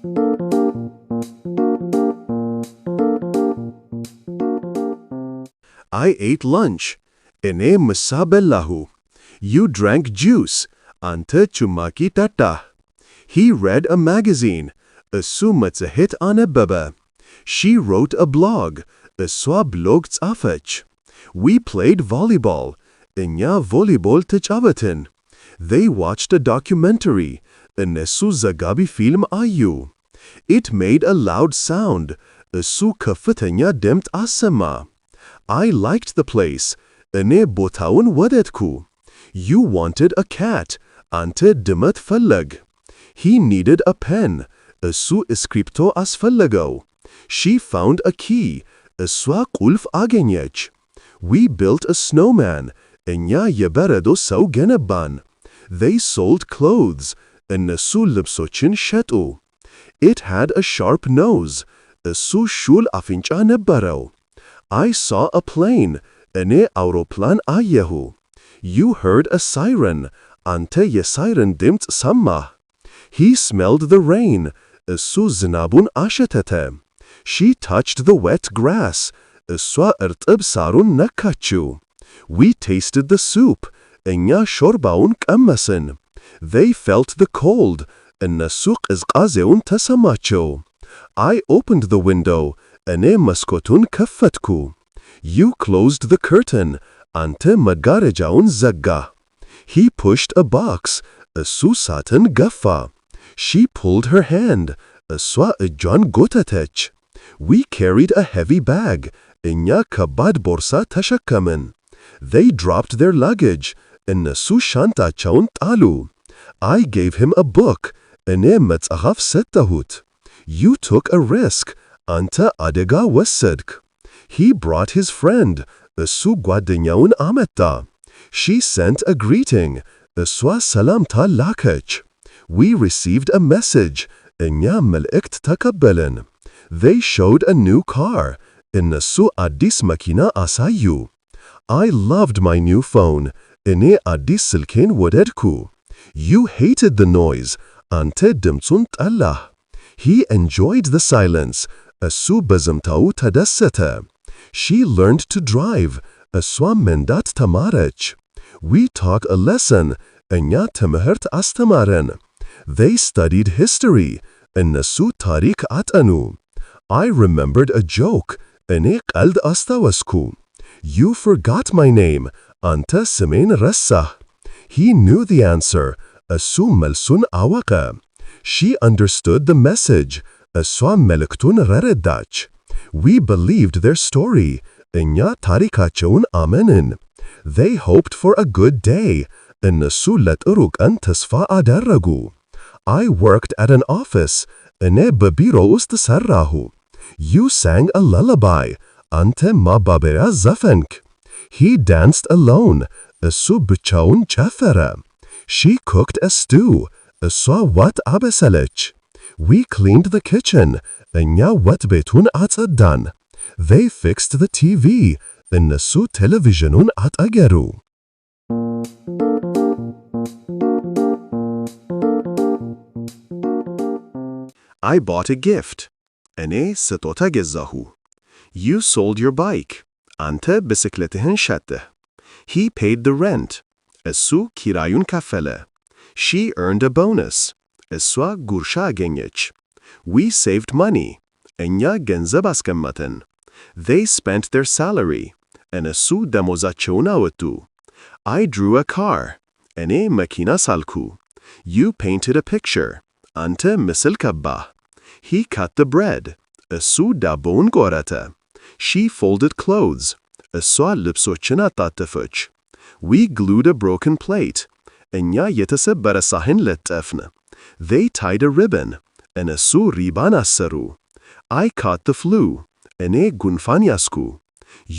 I ate lunch. እኔ ምሳ በላሁ። You drank juice. አንተ ጭማቂ ጠጣህ። He read a magazine. እሱ መጽሔት አነበበ። She wrote a blog. እሷ ብሎግ ጻፈች። We played volleyball. እኛ ቮሊቦል ተጫወትን። They watched a documentary. እነሱ ዘጋቢ ፊልም አዩ። It made a loud sound. እሱ ከፍተኛ ድምፅ አሰማ። I liked the place. እኔ ቦታውን ወደድኩ። You wanted a cat. አንተ ድመት ፈለግ። He needed a pen. እሱ እስክሪፕቶ አስፈለገው። She found a key. እሷ ቁልፍ አገኘች። We built a snowman. እኛ የበረዶ ሰው ገነባን። They sold clothes. እነሱ ልብሶችን ሸጡ። It had a sharp nose. እሱ ሹል አፍንጫ ነበረው። I saw a plane. እኔ አውሮፕላን አየሁ። You heard a siren. አንተ የሳይረን ድምፅ ሰማህ። He smelled the rain. እሱ ዝናቡን አሸተተ። She touched the wet grass. እሷ እርጥብ ሳሩን ነካችው። We tasted the soup. እኛ ሾርባውን ቀመስን። They felt the cold. እነሱ ቅዝቃዜውን ተሰማቸው። I opened the window. እኔ መስኮቱን ከፈትኩ። You closed the curtain. አንተ መጋረጃውን ዘጋህ። He pushed a box. እሱ ሳጥን ገፋ። She pulled her hand. እሷ እጇን ጎተተች። We carried a heavy bag. እኛ ከባድ ቦርሳ ተሸከምን። They dropped their luggage. እነሱ ሻንጣቸውን ጣሉ። I gave him a book. እኔ መጽሐፍ ሰጠሁት። You took a risk. አንተ አደጋ ወሰድክ። He brought his friend. እሱ ጓደኛውን አመጣ። She sent a greeting. እሷ ሰላምታ ላከች። We received a message. እኛ መልእክት ተቀበልን። They showed a new car. እነሱ አዲስ መኪና አሳዩ። I loved my new phone. እኔ አዲስ ስልኬን ወደድኩ። You hated the noise. አንተ ድምፁን ጠላህ። He enjoyed the silence. እሱ በዝምታው ተደሰተ። She learned to drive. እሷ መንዳት ተማረች። We taught a lesson. እኛ ትምህርት አስተማረን። They studied history. እነሱ ታሪክ አጠኑ። I remembered a joke. እኔ ቀልድ አስታወስኩ። You forgot my name. አንተ ስሜን ረሳህ። He knew the answer. እሱ መልሱን አወቀ። She understood the message. እሷ መልእክቱን ረዳች። We believed their story. እኛ ታሪካቸውን አመንን። They hoped for a good day. እነሱ ለጥሩ ቀን ተስፋ አደረጉ። I worked at an office. እኔ በቢሮ ውስጥ ሰራሁ። You sang a lullaby. አንተ ማባበያ ዘፈንክ። He danced alone. እሱ ብቻውን ጨፈረ። She cooked a stew. እሷ ወጥ አበሰለች። We cleaned the kitchen. እኛ ወጥ ቤቱን አጸዳን። They fixed the TV. እነሱ ቴሌቪዥኑን አጠገሩ። I bought a gift. እኔ ስጦታ ገዛሁ። You sold your bike. አንተ ብስክሌትህን ሸጥህ። He paid the rent. እሱ ኪራዩን ከፈለ። She earned a bonus. እሷ ጉርሻ አገኘች። We saved money. እኛ ገንዘብ አስቀመጥን። They spent their salary. እነሱ ደሞዛቸውን አወጡ። I drew a car. እኔ መኪና ሳልኩ። You painted a picture. አንተ ምስል ቀባህ። He cut the bread. እሱ ዳቦውን ቆረጠ። She folded clothes. እሷ ልብሶችን አጣጠፈች። We glued a broken plate. እኛ የተሰበረ ሳህን ለጠፍን። They tied a ribbon. እነሱ ሪባን አሰሩ። I caught the flu. እኔ ጉንፋን ያስኩ።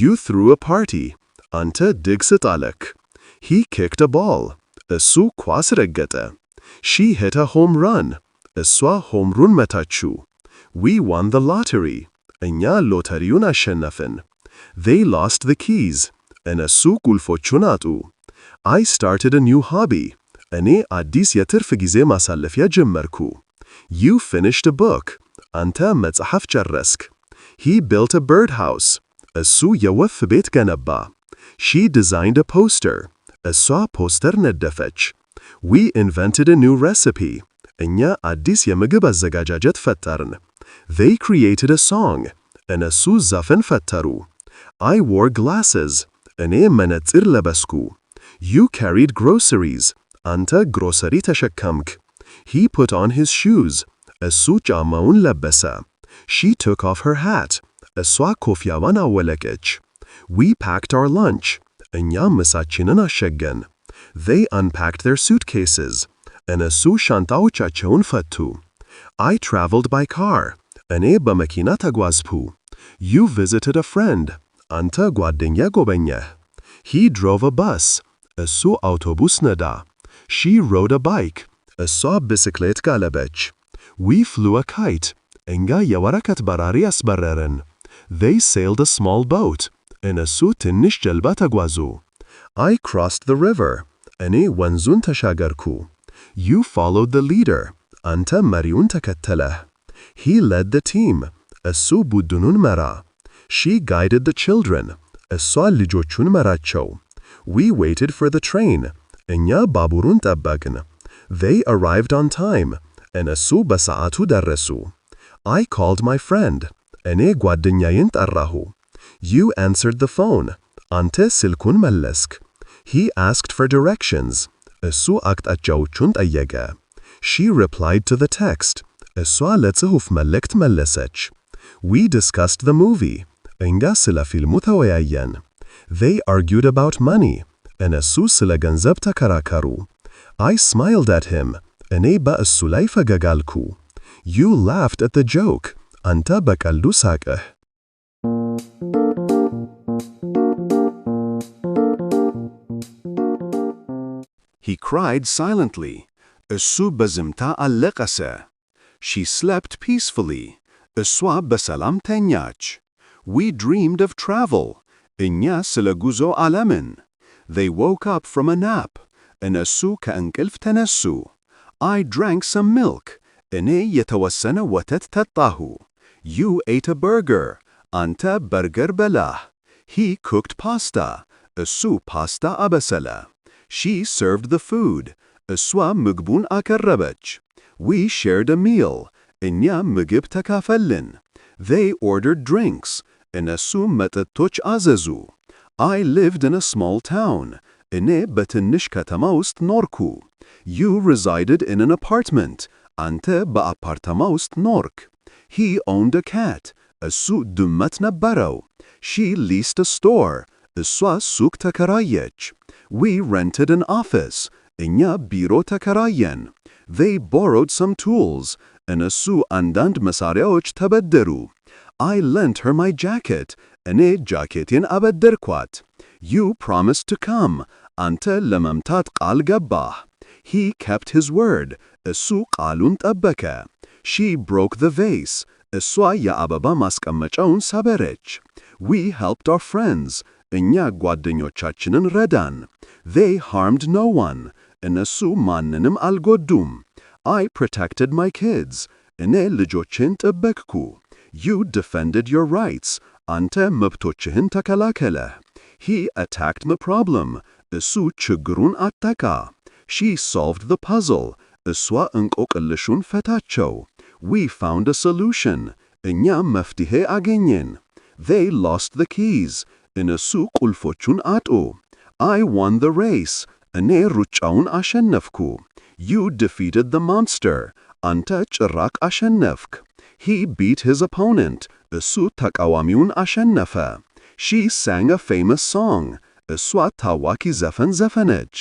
You threw a party. አንተ ድግስ ጣለክ። He kicked a ball. እሱ ኳስ ረገጠ። She hit a home run. እሷ ሆም ሩን መታችው። We won the lottery. እኛ ሎተሪውን አሸነፍን። They lost the keys. እነሱ ቁልፎቹን አጡ። I started a new hobby. እኔ አዲስ የትርፍ ጊዜ ማሳለፊያ ጀመርኩ። You finished a book. አንተ መጽሐፍ ጨረስክ። He built a birdhouse. እሱ የወፍ ቤት ገነባ። She designed a poster. እሷ ፖስተር ነደፈች። We invented a new recipe. እኛ አዲስ የምግብ አዘጋጃጀት ፈጠርን። They created a song. እነሱ ዘፈን ፈጠሩ። I wore glasses. እኔ መነጽር ለበስኩ። You carried groceries. አንተ ግሮሰሪ ተሸከምክ። He put on his shoes. እሱ ጫማውን ለበሰ። She took off her hat. እሷ ኮፍያዋን አወለቀች። We packed our lunch. እኛ ምሳችንን አሸገን። They unpacked their suitcases. እነሱ ሻንጣዎቻቸውን ፈቱ። I traveled by car. እኔ በመኪና ተጓዝኩ። You visited a friend. አንተ ጓደኛ ጎበኘህ። He drove a bus. እሱ አውቶቡስ ነዳ። She rode a bike. እሷ ብስክሌት ጋለበች። We flew a kite. እኛ የወረቀት በራሪ አስበረርን። They sailed a small boat. እነሱ ትንሽ ጀልባ ተጓዙ። I crossed the river. እኔ ወንዙን ተሻገርኩ። You followed the leader. አንተ መሪውን ተከተለህ። He led the team. እሱ ቡድኑን መራ። She guided the children. እሷ ልጆቹን መራቸው። We waited for the train. እኛ ባቡሩን ጠበቅን። They arrived on time. እነሱ በሰዓቱ ደረሱ። I called my friend. እኔ ጓደኛዬን ጠራሁ። You answered the phone. አንተ ስልኩን መለስክ። He asked for directions. እሱ አቅጣጫዎቹን ጠየቀ። She replied to the text. እሷ ለጽሑፍ መልእክት መለሰች። We discussed the movie. እኛ ስለ ፊልሙ ተወያየን። They argued about money. እነሱ ስለ ገንዘብ ተከራከሩ። I smiled at him. እኔ በእሱ ላይ ፈገግ አልኩ። You laughed at the joke. አንተ በቀልዱ ሳቅህ። He cried silently. እሱ በዝምታ አለቀሰ። She slept peacefully. እሷ በሰላም ተኛች። We dreamed of travel. እኛ ስለ ጉዞ አለምን። They woke up from a nap. እነሱ ከእንቅልፍ ተነሱ። I drank some milk. እኔ የተወሰነ ወተት ጠጣሁ። You ate a burger. አንተ በርገር በላህ። He cooked pasta. እሱ ፓስታ አበሰለ። She served the food. እሷ ምግቡን አቀረበች። We shared a meal. እኛ ምግብ ተካፈልን። They ordered drinks. እነሱ መጠጦች አዘዙ። I lived in a small town. እኔ በትንሽ ከተማ ውስጥ ኖርኩ። You resided in an apartment. አንተ በአፓርታማ ውስጥ ኖርክ። He owned a cat. እሱ ድመት ነበረው። She leased a store. እሷ ሱቅ ተከራየች። We rented an office. እኛ ቢሮ ተከራየን። They borrowed some tools. እነሱ አንዳንድ መሳሪያዎች ተበደሩ። I lent her my jacket. እኔ ጃኬቴን አበደርኳት። You promised to come. አንተ ለመምታት ቃል ገባህ። He kept his word. እሱ ቃሉን ጠበቀ። She broke the vase. እሷ የአበባ ማስቀመጫውን ሰበረች። We helped our friends. እኛ ጓደኞቻችንን ረዳን። They harmed no one. እነሱ ማንንም አልጎዱም። I protected my kids. እኔ ልጆችን ጠበቅኩ። You defended your rights. አንተ መብቶችህን ተከላከለህ። He attacked the problem. እሱ ችግሩን አጠቃ። She solved the puzzle. እሷ እንቆቅልሹን ፈታቸው። We found a solution. እኛ መፍትሄ አገኘን። They lost the keys. እነሱ ቁልፎቹን አጡ። I won the race. እኔ ሩጫውን አሸነፍኩ። You defeated the monster. አንተ ጭራቅ አሸነፍክ። He beat his opponent. እሱ ተቃዋሚውን አሸነፈ። She sang a famous song. እሷ ታዋቂ ዘፈን ዘፈነች።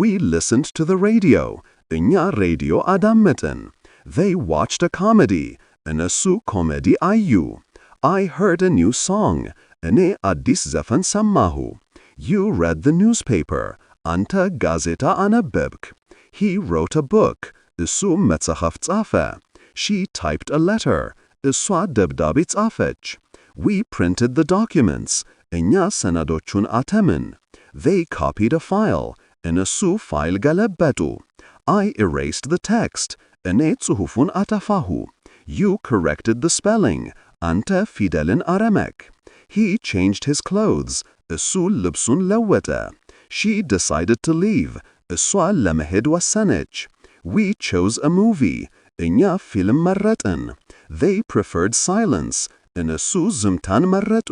We listened to the radio. እኛ ሬዲዮ አዳመጥን። They watched a comedy. እነሱ ኮሜዲ አዩ። I heard a new song. እኔ አዲስ ዘፈን ሰማሁ። You read the newspaper. አንተ ጋዜጣ አነበብክ። He wrote a book. እሱ መጽሐፍ ጻፈ። She typed a letter. እሷ ደብዳቤ ጻፈች። We printed the documents. እኛ ሰነዶቹን አተምን። They copied a file. እነሱ ፋይል ገለበጡ። I erased the text. እኔ ጽሑፉን አጠፋሁ። You corrected the spelling. አንተ ፊደልን አረመክ። He changed his clothes. እሱ ልብሱን ለወጠ። She decided to leave. እሷ ለመሄድ ወሰነች። We chose a movie. እኛ ፊልም መረጥን። They preferred silence. እነሱ ዝምታን መረጡ።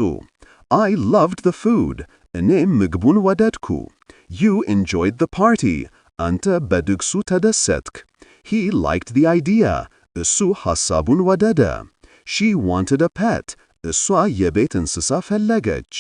I loved the food. እኔ ምግቡን ወደድኩ። You enjoyed the party. አንተ በድግሱ ተደሰትክ። He liked the idea. እሱ ሐሳቡን ወደደ። She wanted a pet. እሷ የቤት እንስሳ ፈለገች።